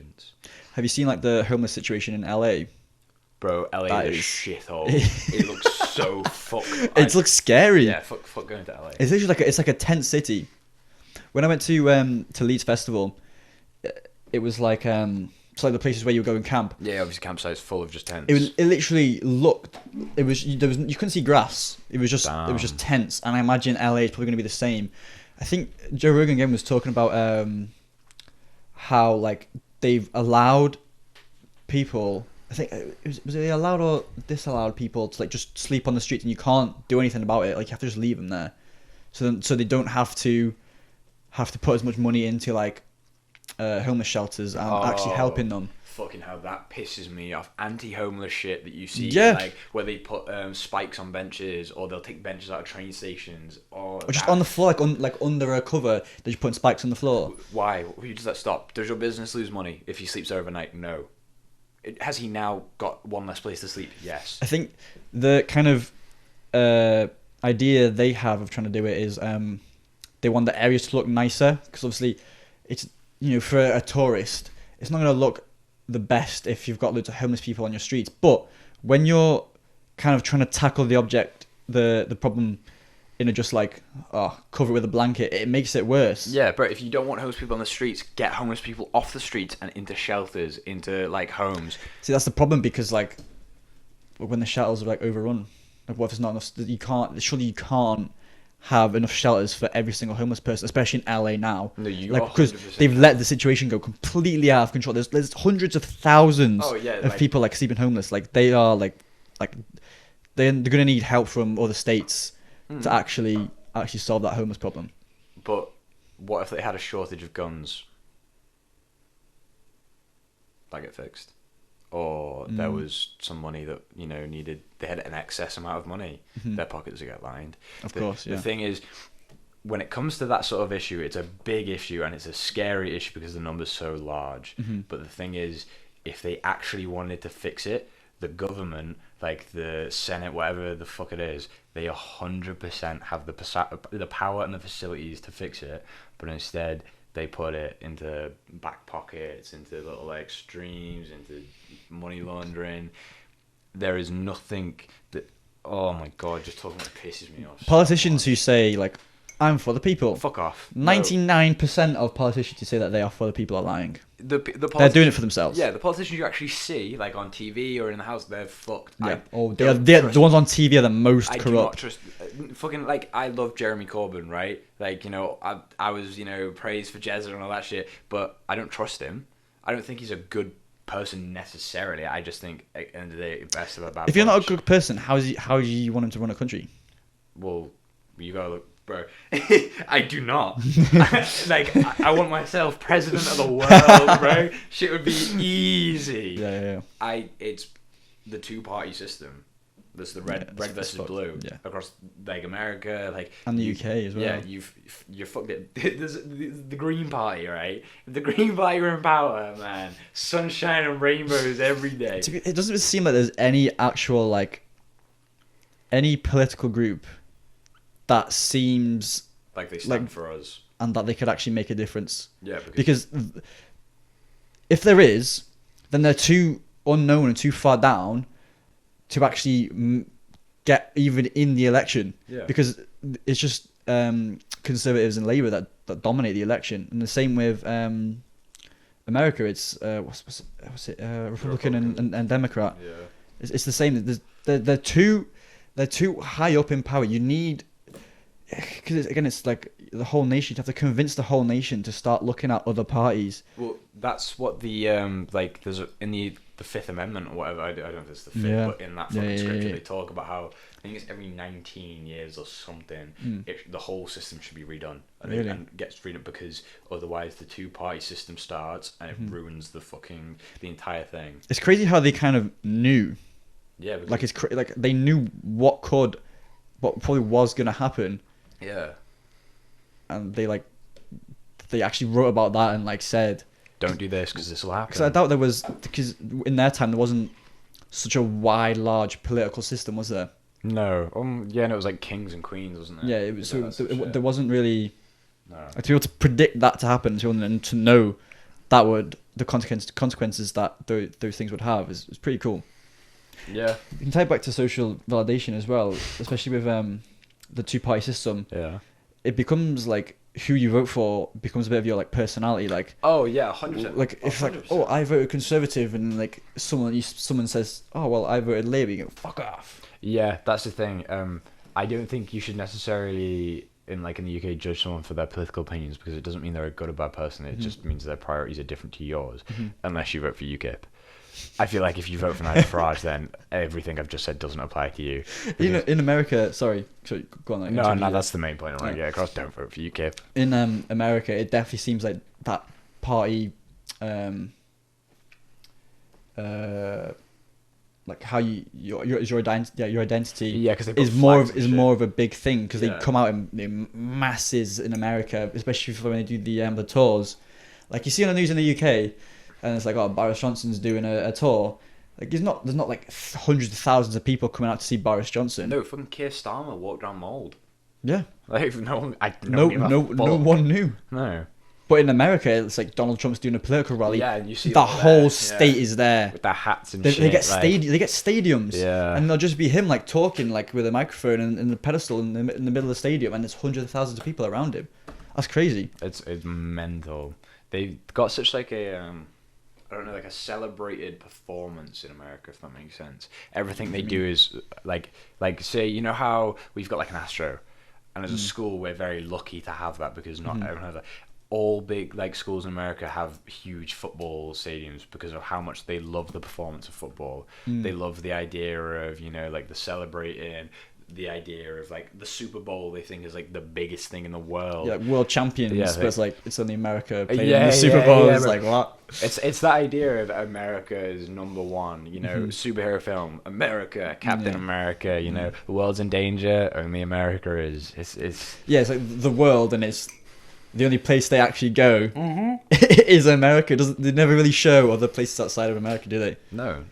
vengeance. Have you seen like the homeless situation in LA? Bro, LA That is a is- shithole. It looks so fucked. It looks scary. Yeah, fuck going to LA. It's literally like a tent city. When I went to Leeds Festival, it was like it's like the places where you would go and camp. Yeah, obviously campsites full of just tents. It literally looked. You couldn't see grass. It was just tents. And I imagine LA is probably going to be the same. I think Joe Rogan again was talking about how like they've allowed people. I think was it allowed or disallowed people to like just sleep on the streets and you can't do anything about it. Like you have to just leave them there, so they don't have to put as much money into like homeless shelters and actually helping them. Fucking hell, that pisses me off. Anti-homeless shit that you see, Yeah. like where they put spikes on benches, or they'll take benches out of train stations, or Or just on the floor, like under a cover, they're just putting spikes on the floor. Why? Who does that stop? Does your business lose money if he sleeps overnight? No. Has he now got one less place to sleep? Yes. I think the kind of idea they have of trying to do it is they want the areas to look nicer, because obviously it's, you know, for a tourist, it's not going to look the best if you've got loads of homeless people on your streets. But when you're kind of trying to tackle the problem in a just like cover it with a blanket, it makes it worse. Yeah, but if you don't want homeless people on the streets, get homeless people off the streets and into shelters, into like homes. See, that's the problem, because like when the shelters are like overrun, like what if there's not enough? Surely you can't have enough shelters for every single homeless person, especially in LA now. No, you like, because 100% they've let the situation go completely out of control. There's hundreds of thousands of people like sleeping homeless. Like they are like they're gonna need help from other states to actually solve that homeless problem. But what if they had a shortage of guns? That get fixed. Or there was some money that, you know, they had an excess amount of money. Their pockets would get lined. Of course, yeah. The thing is, when it comes to that sort of issue, it's a big issue and it's a scary issue because the number's so large. But the thing is, if they actually wanted to fix it, the government, like the Senate, whatever the fuck it is, they 100% have the power and the facilities to fix it. But instead, they put it into back pockets, into little like streams, into money laundering. There is nothing that. Oh my god, just talking about it pisses me off. Politicians who say like, "I'm for the people." Fuck off. 99% of politicians who say that they are for the people are lying. They're doing it for themselves. Yeah, the politicians you actually see, like on TV or in the house, they're fucked. Yeah. They're the ones on TV are the most corrupt. Do not trust. Fucking like, I love Jeremy Corbyn, right? Like, you know, I was, you know, praised for Jezza and all that shit, but I don't trust him. I don't think he's a good person necessarily. I just think at the end of the day, best of a bad. If you're not a good person, how do you want him to run a country? Well, you gotta look. Bro, I do not. Like, I want myself president of the world, bro. Shit would be easy. Yeah. It's the two-party system. There's the red versus blue across like America, like and the UK as well. Yeah, you're fucked it. There's the Green Party, right? If the Green Party were in power, man, sunshine and rainbows every day. It doesn't seem like there's any actual like any political group that seems like they stand for us and that they could actually make a difference. Yeah, because if there is, then they're too unknown and too far down to actually get even in the election. Yeah. Because it's just Conservatives and Labour that dominate the election, and the same with America. It's what's it? Republican and Democrat. Yeah. It's the same. They're too high up in power. You need. Because again, it's like the whole nation. You have to convince the whole nation to start looking at other parties. Well, that's what the like. There's in the Fifth Amendment or whatever. I don't know if it's the fifth, but in that fucking scripture they talk about how I think it's every 19 years or something. The whole system should be redone and gets redone, because otherwise the two-party system starts and it ruins the entire thing. It's crazy how they kind of knew. Yeah, like like they knew what probably was gonna happen. Yeah. And they actually wrote about that and like said, don't do this because this will happen. Because I doubt because in their time there wasn't such a wide, large political system, was there? No. Yeah, no, it was like kings and queens, wasn't it? Yeah, it was. So there wasn't really. No. To be able to predict that to happen, and to know the consequences that those things would have is pretty cool. Yeah. You can tie it back to social validation as well, especially with the two-party system. Yeah. It becomes like who you vote for becomes a bit of your like personality. Like, oh yeah, 100%. Like if 100%. like, oh, I voted Conservative, and like someone says, oh well, I voted Labour, you go, fuck off. Yeah, that's the thing. I don't think you should necessarily in the UK judge someone for their political opinions, because it doesn't mean they're a good or bad person. It just means their priorities are different to yours, unless you vote for UKIP. I feel like if you vote for Nigel Farage, then everything I've just said doesn't apply to you. In America, sorry, go on. No, that's the main point I want to get across. Don't vote for UKIP. In America, it definitely seems like that party, like how your identity, yeah, because is more of a big thing, because they come out in masses in America, especially when they do the tours. Like you see on the news in the UK. And it's like, oh, Boris Johnson's doing a tour. Like, there's not like hundreds of thousands of people coming out to see Boris Johnson. No, fucking Keir Starmer walked around Mold. Yeah. Like, no one knew. No. But in America, it's like Donald Trump's doing a political rally. Yeah, and you see the whole state is there with their hats and shit. They get they get stadiums. Yeah. And they'll just be him like talking like with a microphone and the pedestal in the middle of the stadium, and there's hundreds of thousands of people around him. That's crazy. It's mental. They've got such like a I don't know, like a celebrated performance in America, if that makes sense. Everything they do is like say, you know how we've got like an Astro, and as a school we're very lucky to have that, because not everyone has that. All big like schools in America have huge football stadiums because of how much they love the performance of football. They love the idea of, like the celebrating, the idea of like the Super Bowl they think is like the biggest thing in the world. Yeah, world champions, but it's like it's only America playing the Super Bowl. It's like what? It's that idea of America is number one, superhero film, America, Captain America, the world's in danger, only America is. It's yeah, it's like the world, and it's the only place they actually go is America. They never really show other places outside of America, do they? No.